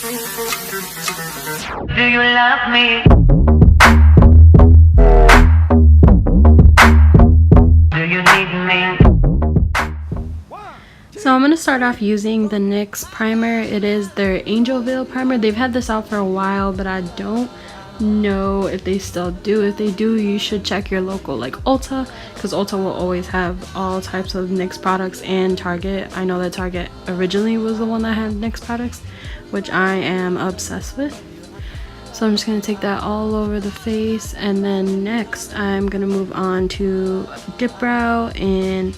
Do you love me? Do you need me? So I'm going to start off using the NYX primer. It is their Angel Veil primer. They've had this out for a while, but I don't know if they still do. If they do, you should check your local like Ulta, because Ulta will always have all types of NYX products, and Target. I know that Target originally was the one that had NYX products, which I am obsessed with. So I'm just going to take that all over the face, and then next I'm going to move on to Dip Brow, and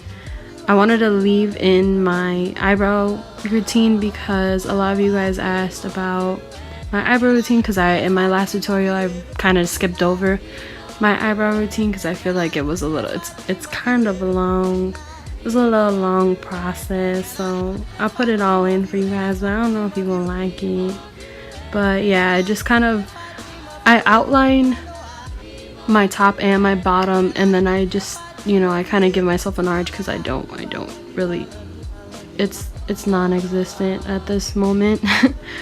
I wanted to leave in my eyebrow routine because a lot of you guys asked about my eyebrow routine, because in my last tutorial I kind of skipped over my eyebrow routine because I feel like it was a little, it's kind of long, it was a little long process, so I'll put it all in for you guys, but I don't know if you're gonna like it. But yeah, I just kind of, I outline my top and my bottom, and then I just, you know, I kind of give myself an arch because I don't really, it's non-existent at this moment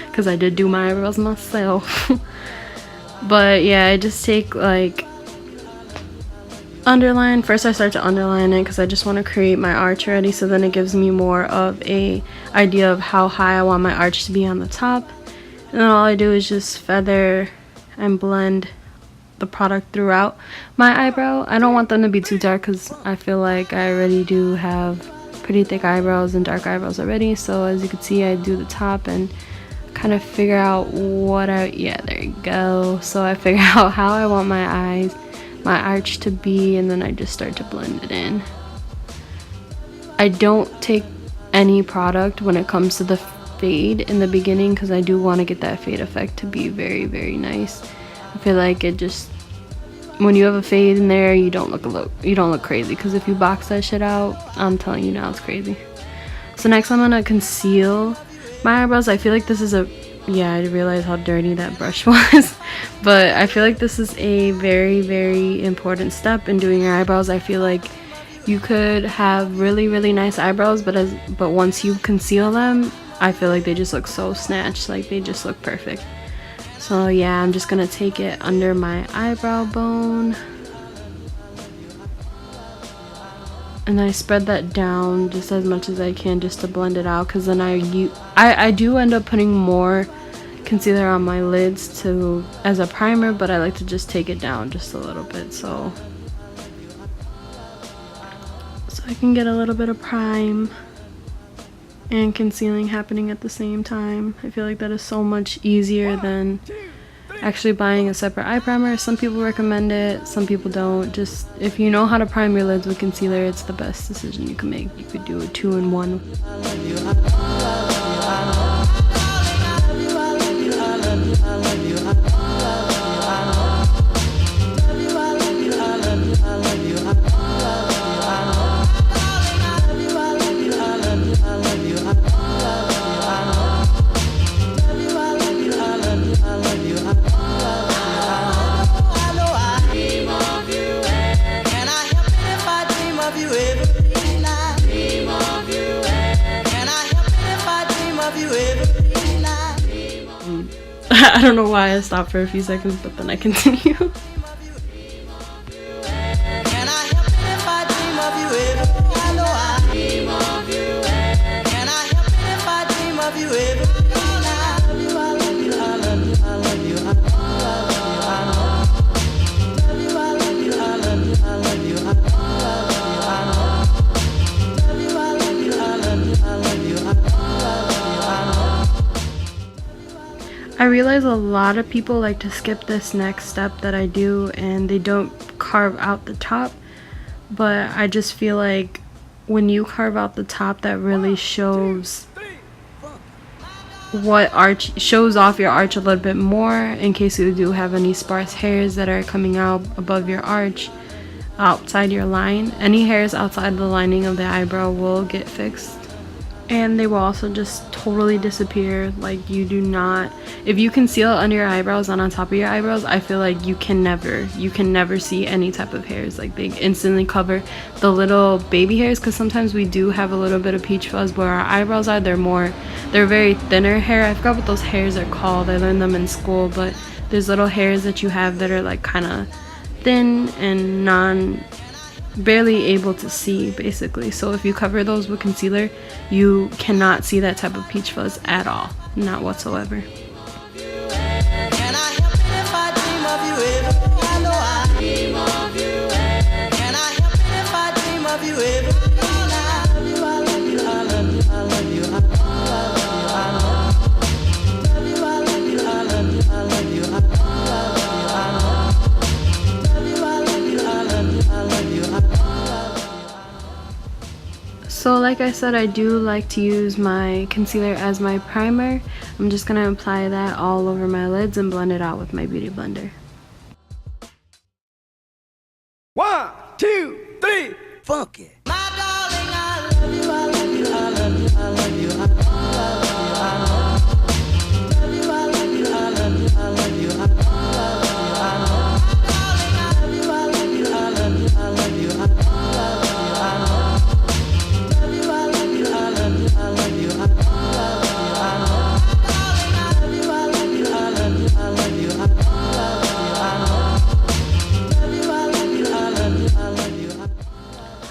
because I did do my eyebrows myself. But yeah, I just take like underline. First I start to underline it because I just want to create my arch already, so then it gives me more of a idea of how high I want my arch to be on the top. And then all I do is just feather and blend the product throughout my eyebrow. I don't want them to be too dark because I feel like I already do have pretty thick eyebrows and dark eyebrows already. So as you can see, I do the top and kind of figure out what yeah, there you go. So I figure out how I want my eyes, my arch to be, and then I just start to blend it in. I don't take any product when it comes to the fade in the beginning because I do want to get that fade effect to be very, very nice. I feel like it just, when you have a fade in there, you don't look crazy, because if you box that shit out, I'm telling you now, it's crazy. So next I'm gonna conceal my eyebrows. I feel like this is yeah, I realized how dirty that brush was. But I feel like this is a very, very important step in doing your eyebrows. I feel like you could have really, really nice eyebrows, but once you conceal them, I feel like they just look so snatched, like they just look perfect. So yeah, I'm just gonna take it under my eyebrow bone, and I spread that down just as much as I can just to blend it out, because then I do end up putting more concealer on my lids as a primer, but I like to just take it down just a little bit so I can get a little bit of prime and concealing happening at the same time. I feel like that is so much easier than actually buying a separate eye primer. Some people recommend it, some people don't. Just if you know how to prime your lids with concealer, it's the best decision you can make. You could do a 2-in-1. I don't know why I stopped for a few seconds, but then I continue. I realize a lot of people like to skip this next step that I do, and they don't carve out the top, but I just feel like when you carve out the top, that really shows shows off your arch a little bit more, in case you do have any sparse hairs that are coming out above your arch, outside your line. Any hairs outside the lining of the eyebrow will get fixed And they will also just totally disappear. Like, you do not, if you conceal it under your eyebrows and on top of your eyebrows, I feel like you can never see any type of hairs. Like, they instantly cover the little baby hairs, because sometimes we do have a little bit of peach fuzz where our eyebrows are. They're very thinner hair. I forgot what those hairs are called, I learned them in school, but there's little hairs that you have that are like kind of thin and barely able to see, basically. So if you cover those with concealer, you cannot see that type of peach fuzz at all, not whatsoever. So like I said, I do like to use my concealer as my primer. I'm just going to apply that all over my lids and blend it out with my beauty blender. 1, 2, 3, funk it.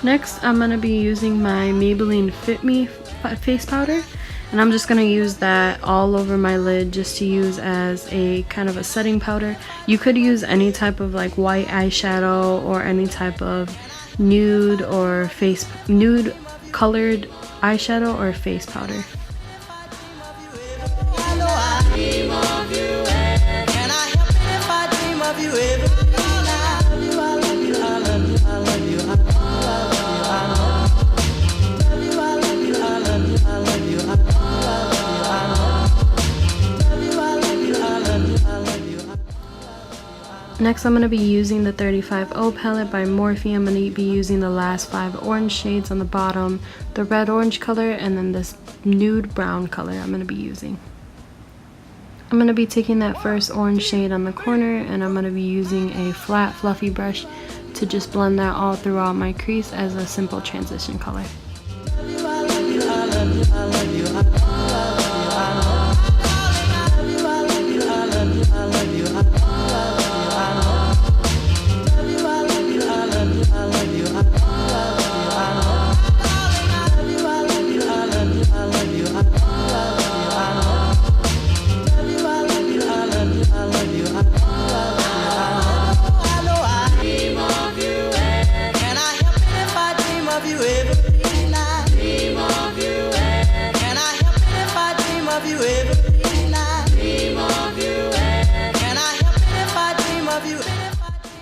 Next, I'm going to be using my Maybelline Fit Me face powder, and I'm just going to use that all over my lid just to use as a kind of a setting powder. You could use any type of like white eyeshadow or any type of nude colored eyeshadow or face powder. Next, I'm going to be using the 35O palette by Morphe. I'm going to be using the last 5 orange shades on the bottom, the red orange color, and then this nude brown color I'm going to be using. I'm going to be taking that first orange shade on the corner, and I'm going to be using a flat fluffy brush to just blend that all throughout my crease as a simple transition color.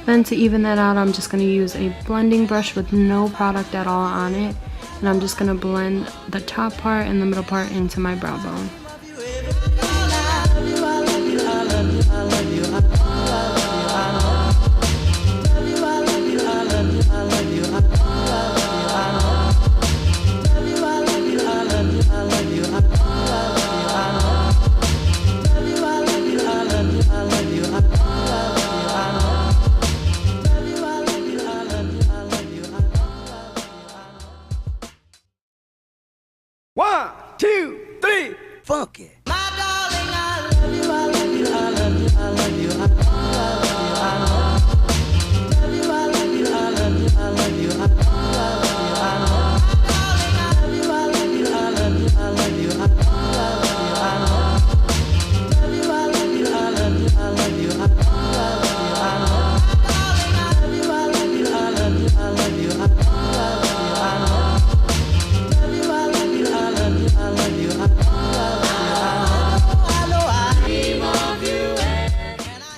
Then to even that out, I'm just going to use a blending brush with no product at all on it, and I'm just going to blend the top part and the middle part into my brow bone. Funk it.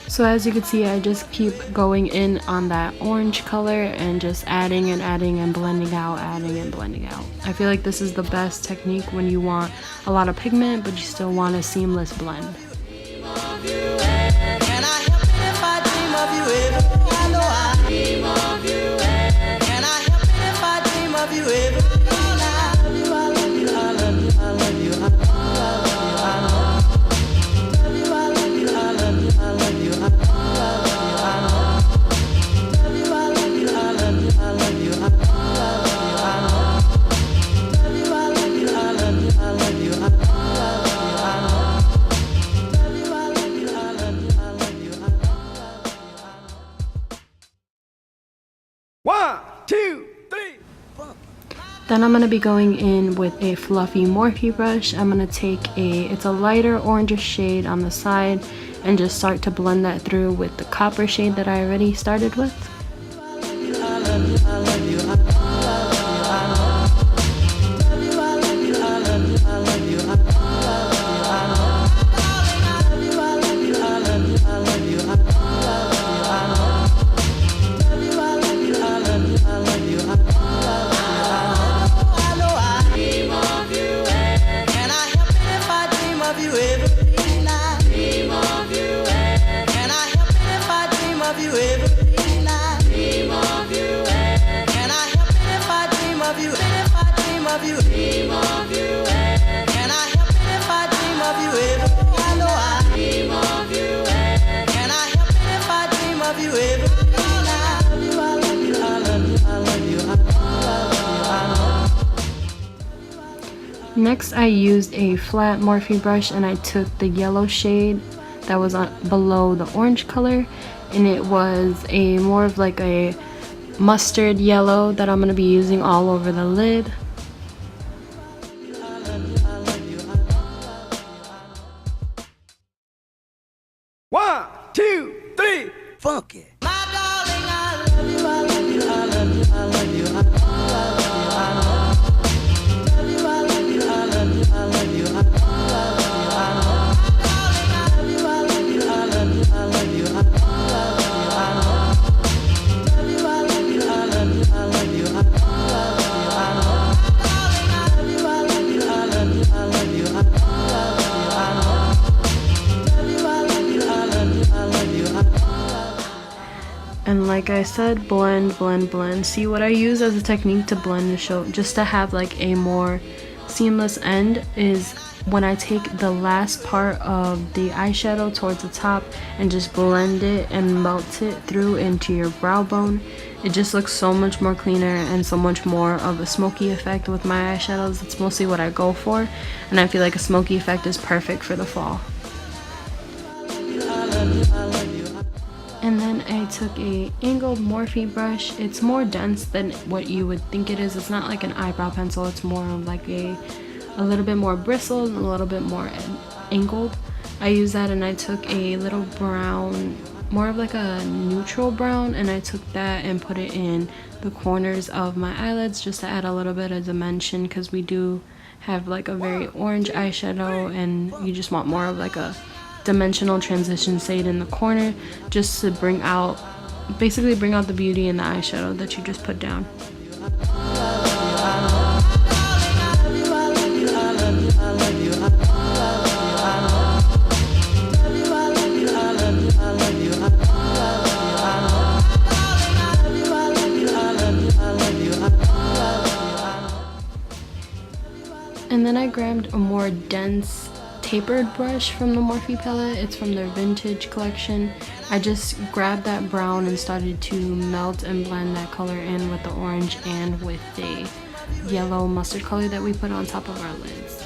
So as you can see, I just keep going in on that orange color and just adding and adding and blending out, adding and blending out. I feel like this is the best technique when you want a lot of pigment but you still want a seamless blend. Then I'm going to be going in with a fluffy Morphe brush. I'm going to take it's a lighter orange shade on the side and just start to blend that through with the copper shade that I already started with. Next, I used a flat Morphe brush and I took the yellow shade that was below the orange color, and it was a more of like a mustard yellow that I'm going to be using all over the lid. One, two, three, funk it. And like I said, blend, blend, blend. See, what I use as a technique to blend the show, just to have like a more seamless end, is when I take the last part of the eyeshadow towards the top and just blend it and melt it through into your brow bone. It just looks so much more cleaner and so much more of a smoky effect with my eyeshadows. It's mostly what I go for, and I feel like a smoky effect is perfect for the fall. And then I took a angled Morphe brush. It's more dense than what you would think it is. It's not like an eyebrow pencil. It's more of like a little bit more bristled and a little bit more angled. I used that and I took a little brown, more of like a neutral brown, and I took that and put it in the corners of my eyelids just to add a little bit of dimension, because we do have like a very orange eyeshadow and you just want more of like a dimensional transition shade in the corner, just to basically bring out the beauty in the eyeshadow that you just put down. And then I grabbed a more dense tapered brush from the Morphe palette. It's from their vintage collection. I just grabbed that brown and started to melt and blend that color in with the orange and with the yellow mustard color that we put on top of our lids.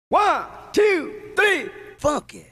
One, two, three, funk it.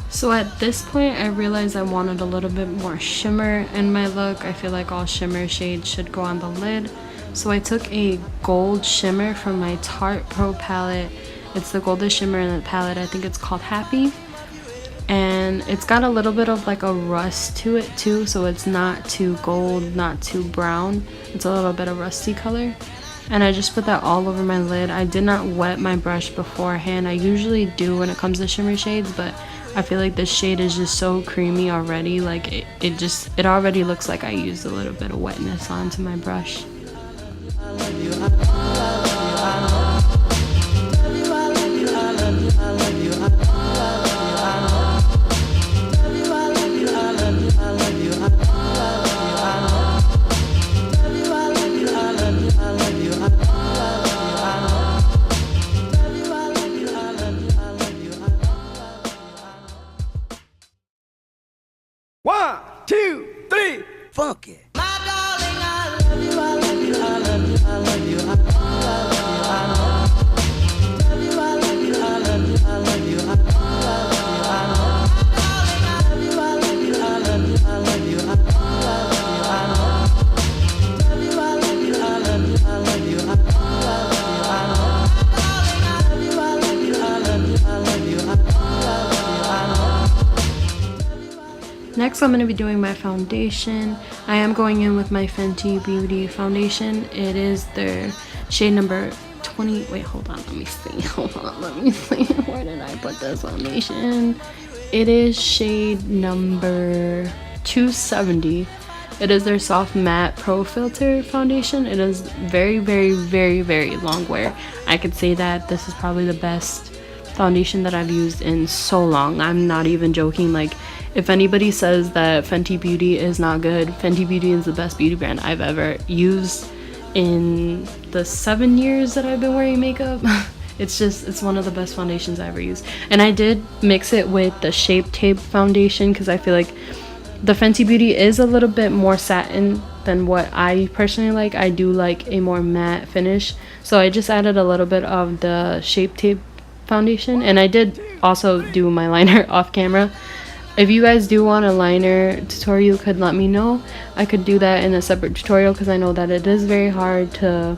So at this point, I realized I wanted a little bit more shimmer in my look. I feel like all shimmer shades should go on the lid. So I took a gold shimmer from my Tarte Pro palette. It's the goldest shimmer in the palette. I think it's called Happy. And it's got a little bit of like a rust to it too. So it's not too gold, not too brown. It's a little bit of rusty color. and I just put that all over my lid. I did not wet my brush beforehand. I usually do when it comes to shimmer shades, but I feel like this shade is just so creamy already. Like it already looks like I used a little bit of wetness onto my brush. One, two, three, funk it. Next, I'm going to be doing my foundation. I am going in with my Fenty Beauty foundation. It is their shade number 20. Wait, hold on. Let me see. Hold on. Let me see. Where did I put this foundation? It is shade number 270. It is their Soft Matte Pro Filter foundation. It is very, very, very, very long wear. I could say that this is probably the best foundation that I've used in so long. I'm not even joking. Like, if anybody says that Fenty Beauty is not good, Fenty Beauty is the best beauty brand I've ever used in the 7 years that I've been wearing makeup. It's one of the best foundations I ever used. And I did mix it with the Shape Tape foundation because I feel like the Fenty Beauty is a little bit more satin than what I personally like. I do like a more matte finish. So I just added a little bit of the Shape Tape foundation. And I did also do my liner off camera. If you guys do want a liner tutorial, you could let me know. I could do that in a separate tutorial because I know that it is very hard to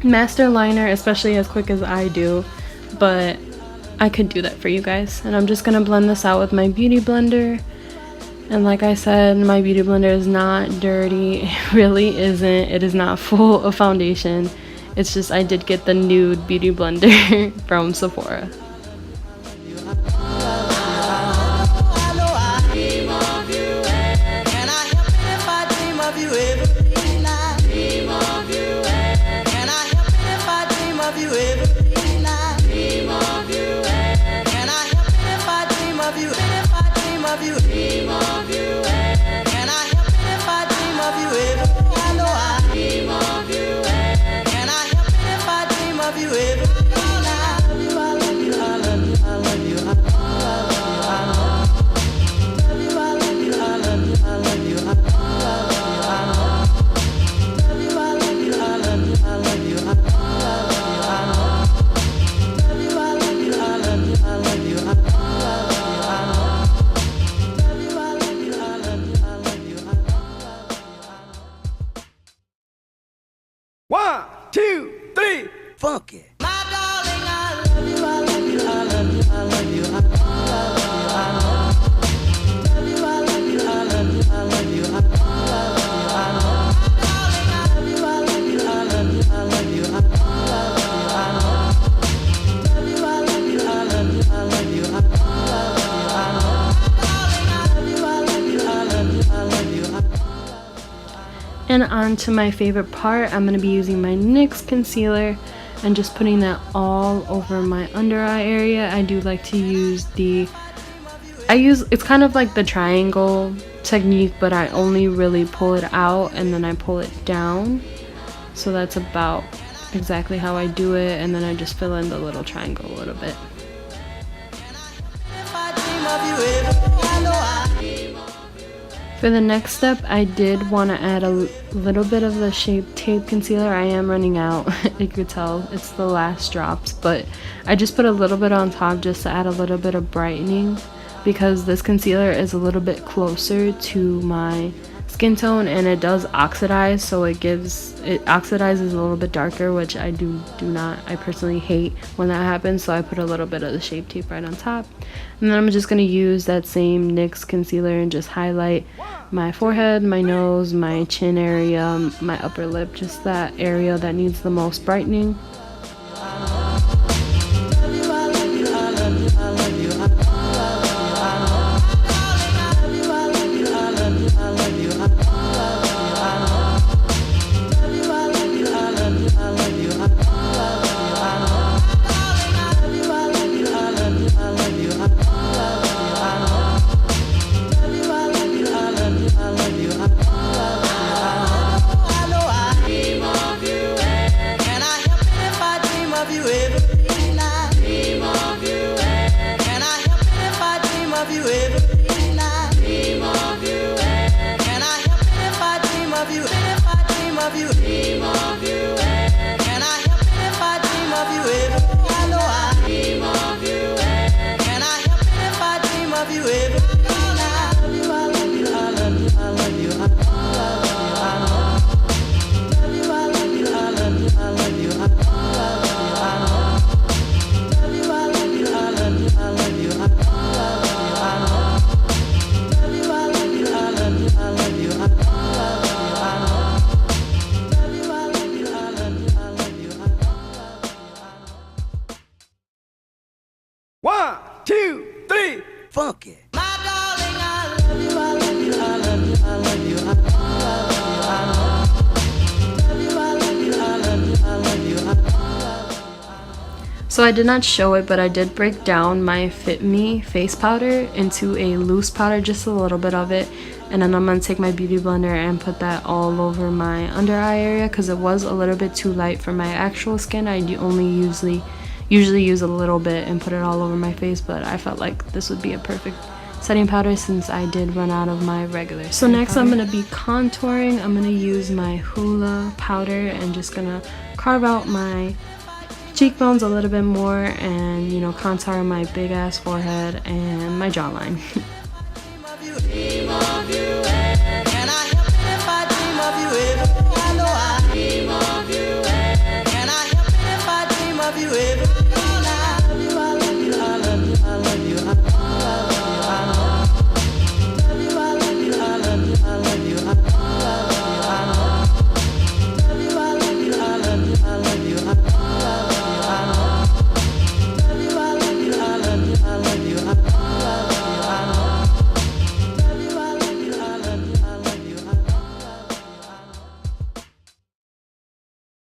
master liner, especially as quick as I do. But I could do that for you guys. And I'm just going to blend this out with my beauty blender. And like I said, my beauty blender is not dirty. It really isn't. It is not full of foundation. It's just I did get the nude beauty blender from Sephora. One, two, three, funk it. And on to my favorite part, I'm going to be using my NYX concealer and just putting that all over my under eye area. I do like to use it's kind of like the triangle technique, but I only really pull it out and then I pull it down. So that's about exactly how I do it, and then I just fill in the little triangle a little bit. For the next step, I did want to add a little bit of the Shape Tape concealer. I am running out. You could tell it's the last drops, but I just put a little bit on top just to add a little bit of brightening because this concealer is a little bit closer to my skin tone, and it does oxidize, so it oxidizes a little bit darker, which I personally hate when that happens. So I put a little bit of the Shape Tape right on top, and then I'm just going to use that same NYX concealer and just highlight my forehead, my nose, my chin area, my upper lip, just that area that needs the most brightening. One, two, three, funk it. So I did not show it, but I did break down my Fit Me face powder into a loose powder, just a little bit of it, and then I'm going to take my beauty blender and put that all over my under eye area because it was a little bit too light for my actual skin. I only usually use a little bit and put it all over my face, but I felt like this would be a perfect setting powder since I did run out of my regular. So next I'm going to be contouring. I'm going to use my Hoola powder and just going to carve out my cheekbones a little bit more and, you know, contour my big ass forehead and my jawline.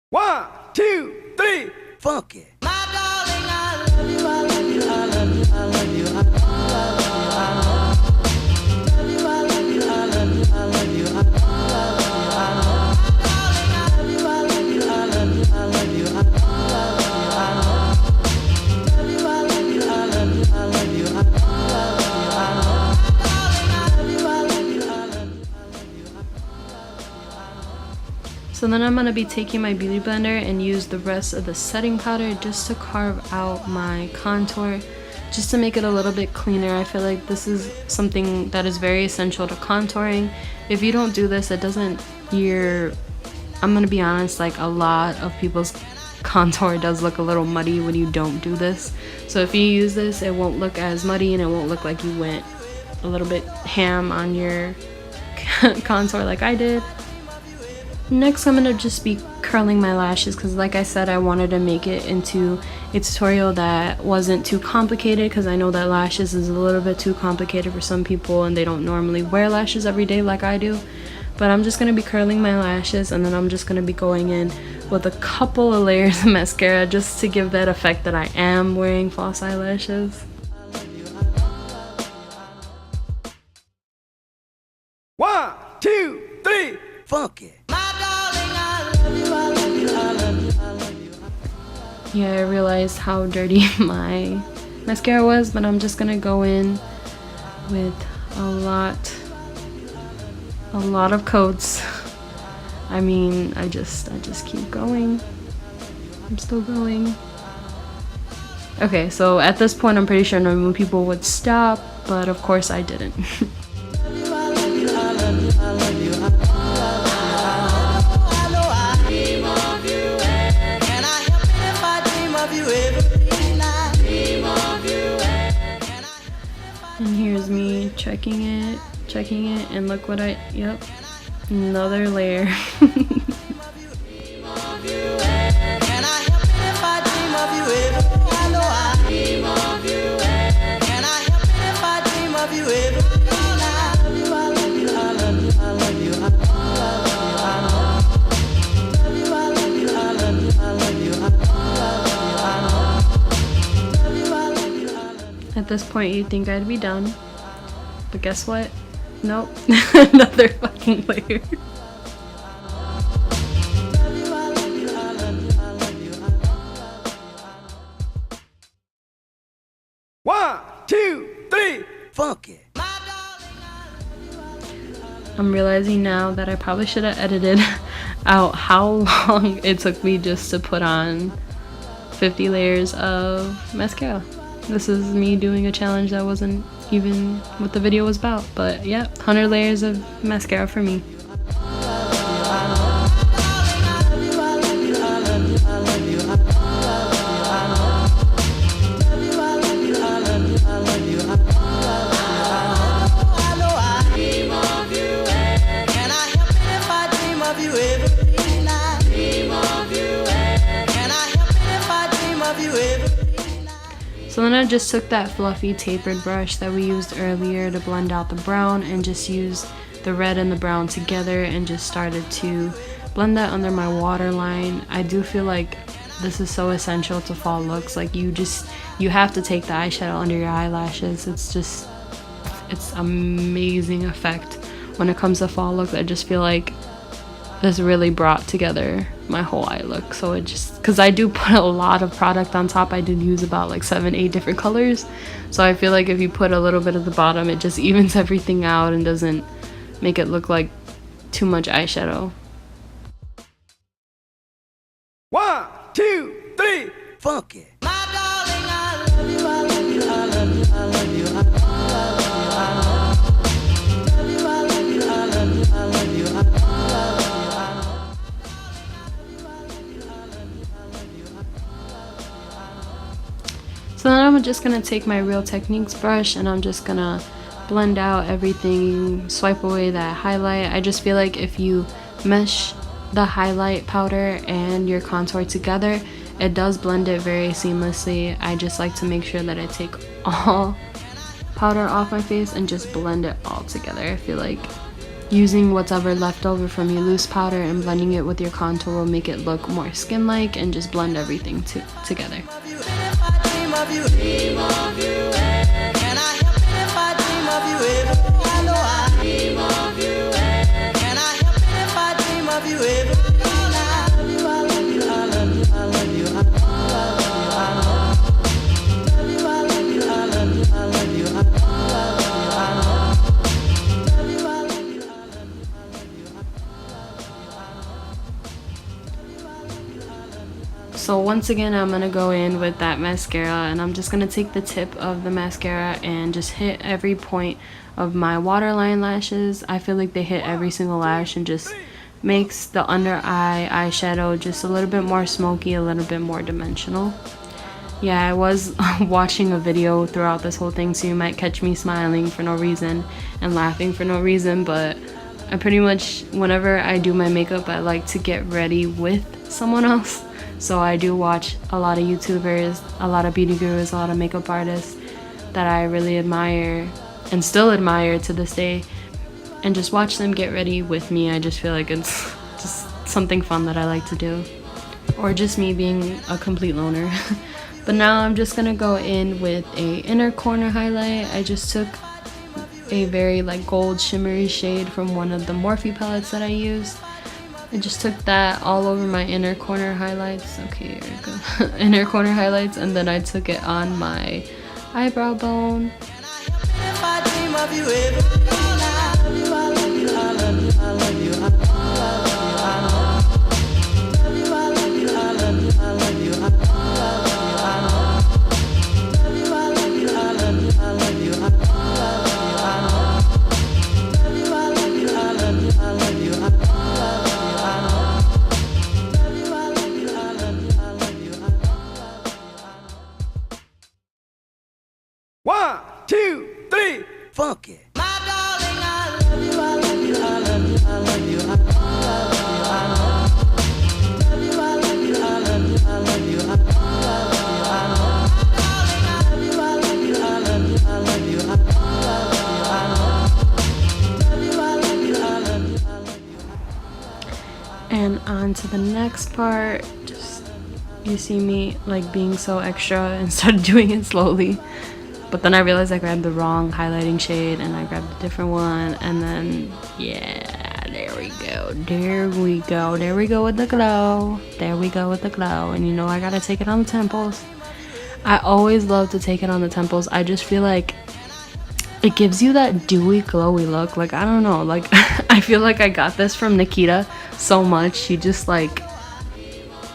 One, two, three, funk it. So then I'm going to be taking my beauty blender and use the rest of the setting powder just to carve out my contour, just to make it a little bit cleaner. I feel like this is something that is very essential to contouring. If you don't do this, I'm going to be honest, like a lot of people's contour does look a little muddy when you don't do this. So if you use this, it won't look as muddy and it won't look like you went a little bit ham on your contour like I did. Next, I'm going to just be curling my lashes because, like I said, I wanted to make it into a tutorial that wasn't too complicated because I know that lashes is a little bit too complicated for some people and they don't normally wear lashes every day like I do. But I'm just going to be curling my lashes and then I'm just going to be going in with a couple of layers of mascara just to give that effect that I am wearing false eyelashes. One, two, three, funk it. Yeah, I realized how dirty my mascara was, but I'm just gonna go in with a lot of coats. I mean, I just keep going. I'm still going. Okay, so at this point I'm pretty sure normal people would stop, but of course I didn't. And here's me checking it, and look what yep, another layer. At this point, you'd think I'd be done, but guess what? Nope, another fucking layer. One, two, three, funk it. I'm realizing now that I probably should have edited out how long it took me just to put on 50 layers of mascara. This is me doing a challenge that wasn't even what the video was about, but yeah, 100 layers of mascara for me. So then I just took that fluffy tapered brush that we used earlier to blend out the brown and just used the red and the brown together and just started to blend that under my waterline. I do feel like this is so essential to fall looks. Like you have to take the eyeshadow under your eyelashes. It's amazing effect when it comes to fall look. I just feel like this really brought together my whole eye look. So it just, because I do put a lot of product on top, I did use about like 7-8 different colors, so I feel like if you put a little bit at the bottom, it just evens everything out and doesn't make it look like too much eyeshadow. 1, 2, 3, funk it. So then I'm just gonna take my Real Techniques brush and I'm just gonna blend out everything, swipe away that highlight. I just feel like if you mesh the highlight powder and your contour together, it does blend it very seamlessly. I just like to make sure that I take all powder off my face and just blend it all together. I feel like using whatever left over from your loose powder and blending it with your contour will make it look more skin-like and just blend everything together. So once again, I'm gonna go in with that mascara and I'm just gonna take the tip of the mascara and just hit every point of my waterline lashes. I feel like they hit every single lash and just makes the under eye eyeshadow just a little bit more smoky, a little bit more dimensional. Yeah, I was watching a video throughout this whole thing, so you might catch me smiling for no reason and laughing for no reason, but I pretty much, whenever I do my makeup, I like to get ready with someone else. So I do watch a lot of YouTubers, a lot of beauty gurus, a lot of makeup artists that I really admire and still admire to this day, and just watch them get ready with me. I just feel like it's just something fun that I like to do, or just me being a complete loner. But now I'm just gonna go in with a inner corner highlight. I just took a very like gold shimmery shade from one of the Morphe palettes that I used. I just took that all over my inner corner highlights. Okay, here we go. Inner corner highlights, and then I took it on my eyebrow bone. And on to the next part. Just, you see me like being so extra and started doing it slowly, but then I realized I grabbed the wrong highlighting shade and I grabbed a different one, and then yeah, there we go with the glow, and you know I gotta take it on the temples. I always love to take it on the temples. I just feel like it gives you that dewy, glowy look. Like, I don't know, like I feel like I got this from Nikita so much. She just, like,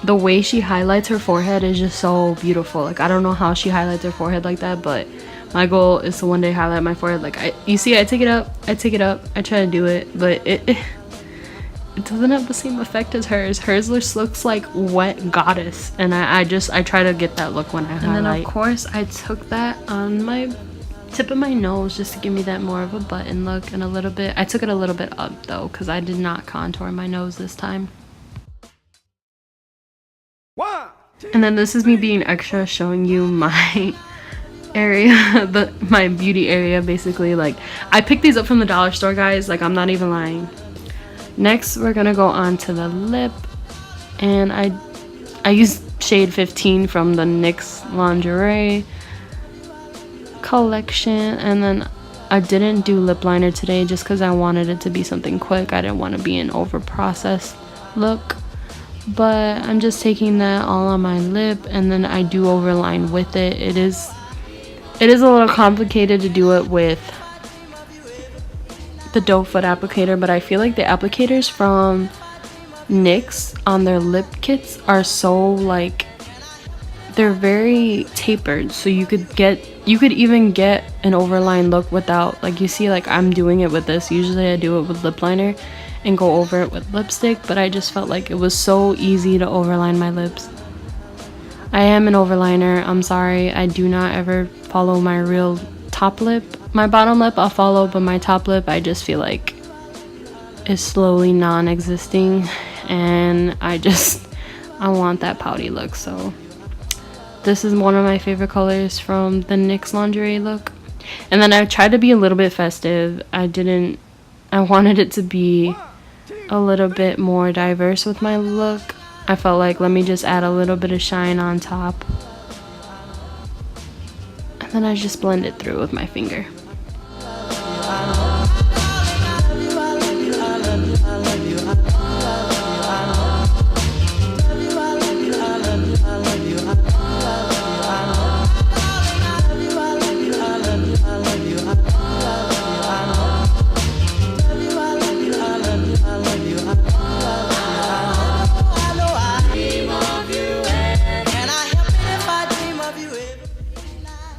the way she highlights her forehead is just so beautiful. Like, I don't know how she highlights her forehead like that, but my goal is to one day highlight my forehead. Like, you see, I take it up, I try to do it, but it doesn't have the same effect as hers. Hers just looks like wet goddess, and I try to get that look when I highlight. And then of course I took that on my tip of my nose just to give me that more of a button look, and a little bit, I took it a little bit up though because I did not contour my nose this time. And then this is me being extra, showing you my area, my beauty area basically. Like, I picked these up from the dollar store, guys, like I'm not even lying. Next we're gonna go on to the lip, and I used shade 15 from the NYX lingerie collection, and then I didn't do lip liner today just because I wanted it to be something quick. I didn't want to be an over processed look, but I'm just taking that all on my lip, and then I do overline with it. It is a little complicated to do it with the doe foot applicator, but I feel like the applicators from NYX on their lip kits are so, like, they're very tapered, so you could even get an overline look without, like, you see, like, I'm doing it with this. Usually I do it with lip liner and go over it with lipstick, but I just felt like it was so easy to overline my lips. I am an overliner, I'm sorry. I do not ever follow my real top lip. My bottom lip I'll follow, but my top lip I just feel like is slowly non-existing, and I want that pouty look. So this is one of my favorite colors from the NYX lingerie look. And then I tried to be a little bit festive. I wanted it to be a little bit more diverse with my look. I felt like, let me just add a little bit of shine on top, and then I just blend it through with my finger.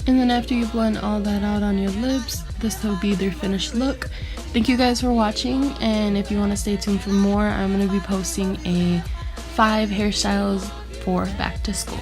And then after you blend all that out on your lips, this will be their finished look. Thank you guys for watching, and if you want to stay tuned for more, I'm going to be posting 5 hairstyles for back to school.